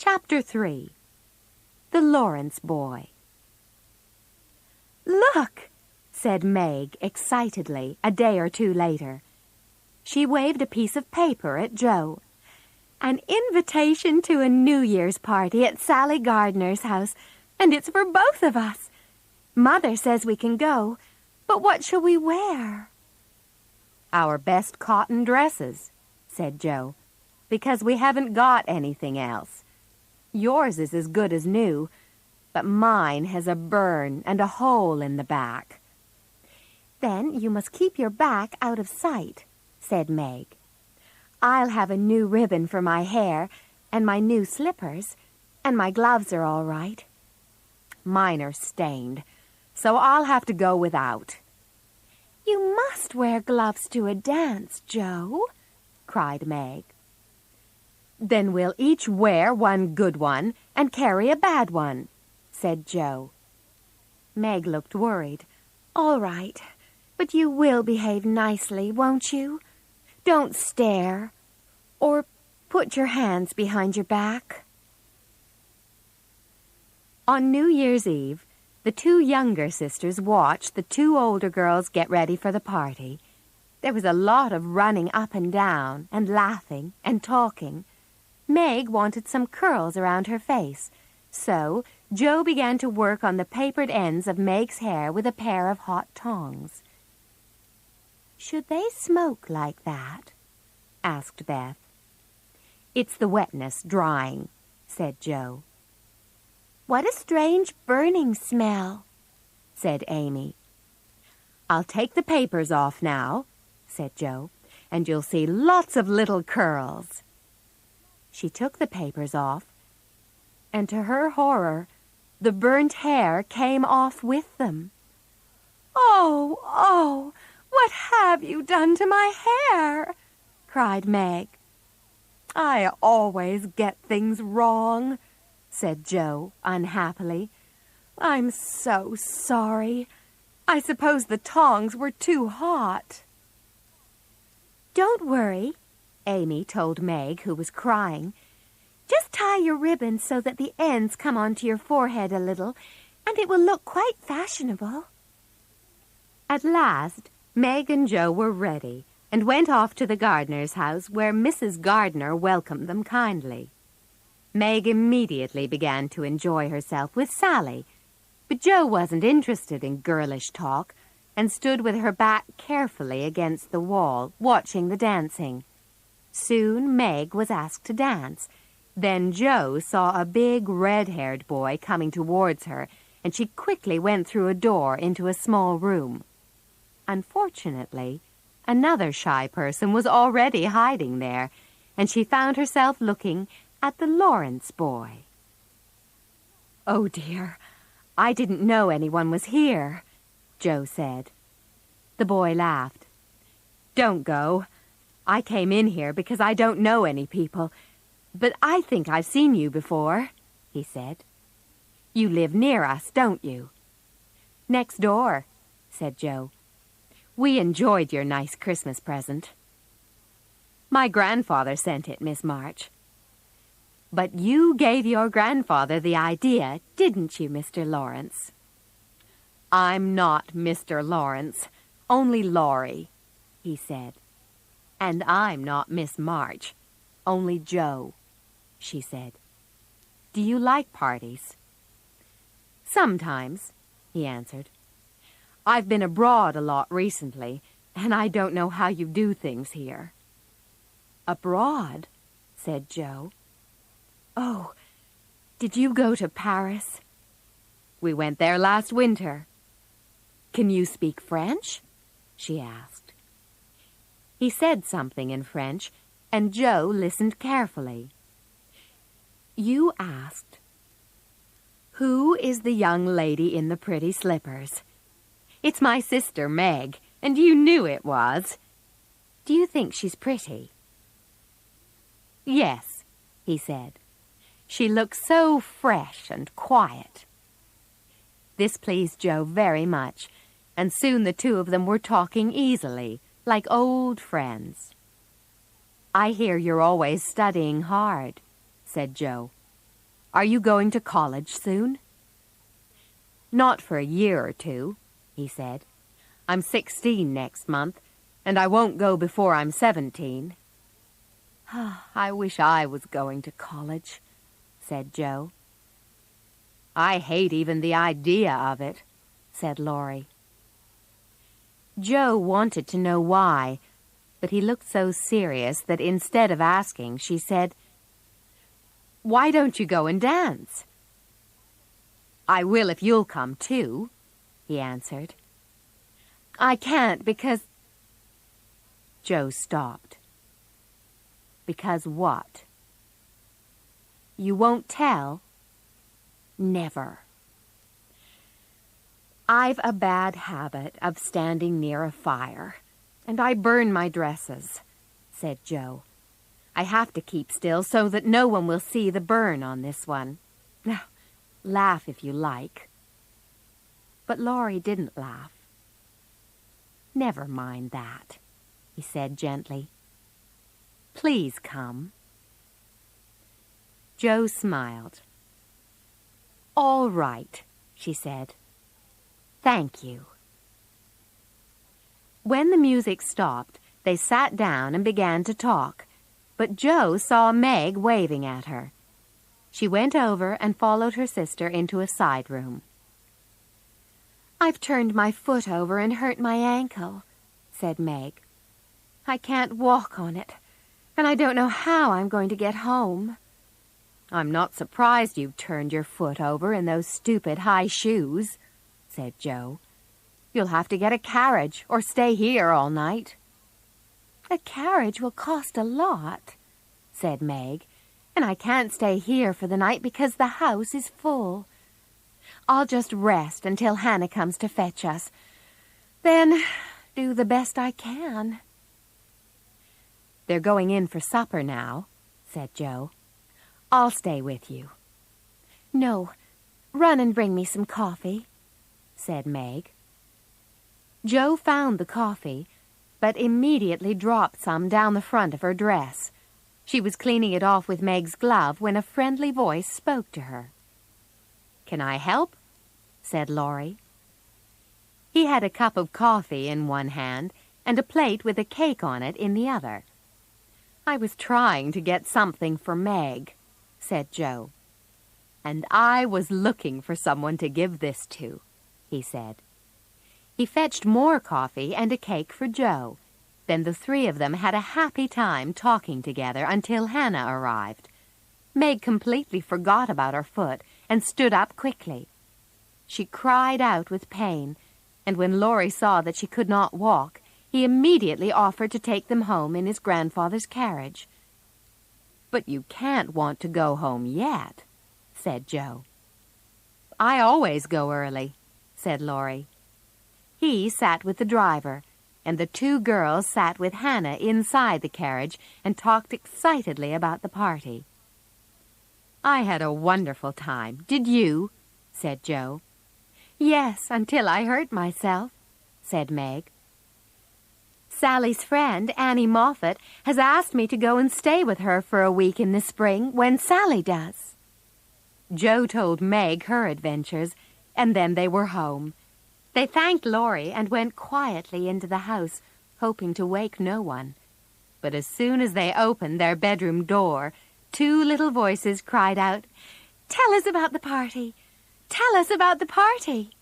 Chapter 3. The Lawrence Boy. "Look," said Meg excitedly a day or two later. She waved a piece of paper at Joe. "An invitation to a New Year's party at Sally Gardner's house, and it's for both of us. Mother says we can go, but what shall we wear?" "Our best cotton dresses," said Joe, "because we haven't got anything else. Yours is as good as new, but mine has a burn and a hole in the back." "Then you must keep your back out of sight," said Meg. "I'll have a new ribbon for my hair and my new slippers, and my gloves are all right." "Mine are stained, so I'll have to go without." "You must wear gloves to a dance, Joe," cried Meg. "Then we'll each wear one good one and carry a bad one," said Joe. Meg looked worried. "All right, but you will behave nicely, won't you? Don't stare, or put your hands behind your back." On New Year's Eve, the two younger sisters watched the two older girls get ready for the party. There was a lot of running up and down and laughing and talking. Meg wanted some curls around her face, so Joe began to work on the papered ends of Meg's hair with a pair of hot tongs. "Should they smoke like that?" asked Beth. "It's the wetness drying," said Joe. "What a strange burning smell," said Amy. "I'll take the papers off now," said Joe, "and you'll see lots of little curls." She took the papers off, and to her horror, the burnt hair came off with them. "Oh, oh, what have you done to my hair?" cried Meg. "I always get things wrong," said Joe unhappily. "I'm so sorry. I suppose the tongs were too hot." "Don't worry," Amy told Meg, who was crying. "Just tie your ribbon so that the ends come onto your forehead a little, and it will look quite fashionable." At last, Meg and Joe were ready and went off to the gardener's house, where Mrs. Gardner welcomed them kindly. Meg immediately began to enjoy herself with Sally, but Joe wasn't interested in girlish talk and stood with her back carefully against the wall, watching the dancing. Soon Meg was asked to dance. Then Joe saw a big red-haired boy coming towards her, and she quickly went through a door into a small room. Unfortunately, another shy person was already hiding there, and she found herself looking at the Lawrence boy. "Oh, dear, I didn't know anyone was here," Joe said. The boy laughed. "Don't go. I came in here because I don't know any people, but I think I've seen you before," he said. "You live near us, don't you?" "Next door," said Joe. "We enjoyed your nice Christmas present." "My grandfather sent it, Miss March." "But you gave your grandfather the idea, didn't you, Mr. Lawrence?" "I'm not Mr. Lawrence, only Laurie," he said. "And I'm not Miss March, only Joe," she said. "Do you like parties?" "Sometimes," he answered. "I've been abroad a lot recently, and I don't know how you do things here." "Abroad?" said Joe. "Oh, did you go to Paris?" "We went there last winter." "Can you speak French?" she asked. He said something in French, and Joe listened carefully. "You asked, 'Who is the young lady in the pretty slippers?' It's my sister, Meg, and you knew it was. Do you think she's pretty?" "Yes," he said. "She looks so fresh and quiet." This pleased Joe very much, and soon the two of them were talking easily, like old friends. "I hear you're always studying hard," said Joe. Are you going to college soon? Not for a year or two, he said. I'm 16 next month, and I won't go before I'm 17. I wish I was going to college, said Joe. I hate even the idea of it, said Laurie. Joe wanted to know why, but he looked so serious that instead of asking, she said, Why don't you go and dance? I will if you'll come too, he answered. I can't because... Joe stopped. Because what? You won't tell? Never. I've a bad habit of standing near a fire, and I burn my dresses, said Joe. I have to keep still so that no one will see the burn on this one. Now, laugh if you like. But Laurie didn't laugh. Never mind that, he said gently. Please come. Joe smiled. All right, she said. Thank you. When the music stopped, they sat down and began to talk, but Joe saw Meg waving at her. She went over and followed her sister into a side room. I've turned my foot over and hurt my ankle, said Meg. I can't walk on it, and I don't know how I'm going to get home. I'm not surprised you've turned your foot over in those stupid high shoes, said Joe. You'll have to get a carriage or stay here all night. A carriage will cost a lot, said Meg, and I can't stay here for the night because the house is full. I'll just rest until Hannah comes to fetch us. Then do the best I can. They're going in for supper now, said Joe. I'll stay with you. No, run and bring me some coffee, said Meg. Joe found the coffee, but immediately dropped some down the front of her dress. She was cleaning it off with Meg's glove when a friendly voice spoke to her. Can I help? Said Laurie. He had a cup of coffee in one hand and a plate with a cake on it in the other. I was trying to get something for Meg, said Joe. And I was looking for someone to give this to, he said. He fetched more coffee and a cake for Joe. Then the three of them had a happy time talking together until Hannah arrived. Meg completely forgot about her foot and stood up quickly. She cried out with pain, and when Laurie saw that she could not walk, he immediately offered to take them home in his grandfather's carriage. But you can't want to go home yet, said Joe. I always go early, said Laurie. He sat with the driver, and the two girls sat with Hannah inside the carriage and talked excitedly about the party. I had a wonderful time. Did you? Said Joe. Yes, until I hurt myself, said Meg. Sally's friend, Annie Moffat, has asked me to go and stay with her for a week in the spring when Sally does. Joe told Meg her adventures, and then they were home. They thanked Laurie and went quietly into the house, hoping to wake no one. But as soon as they opened their bedroom door, two little voices cried out, "Tell us about the party! Tell us about the party!"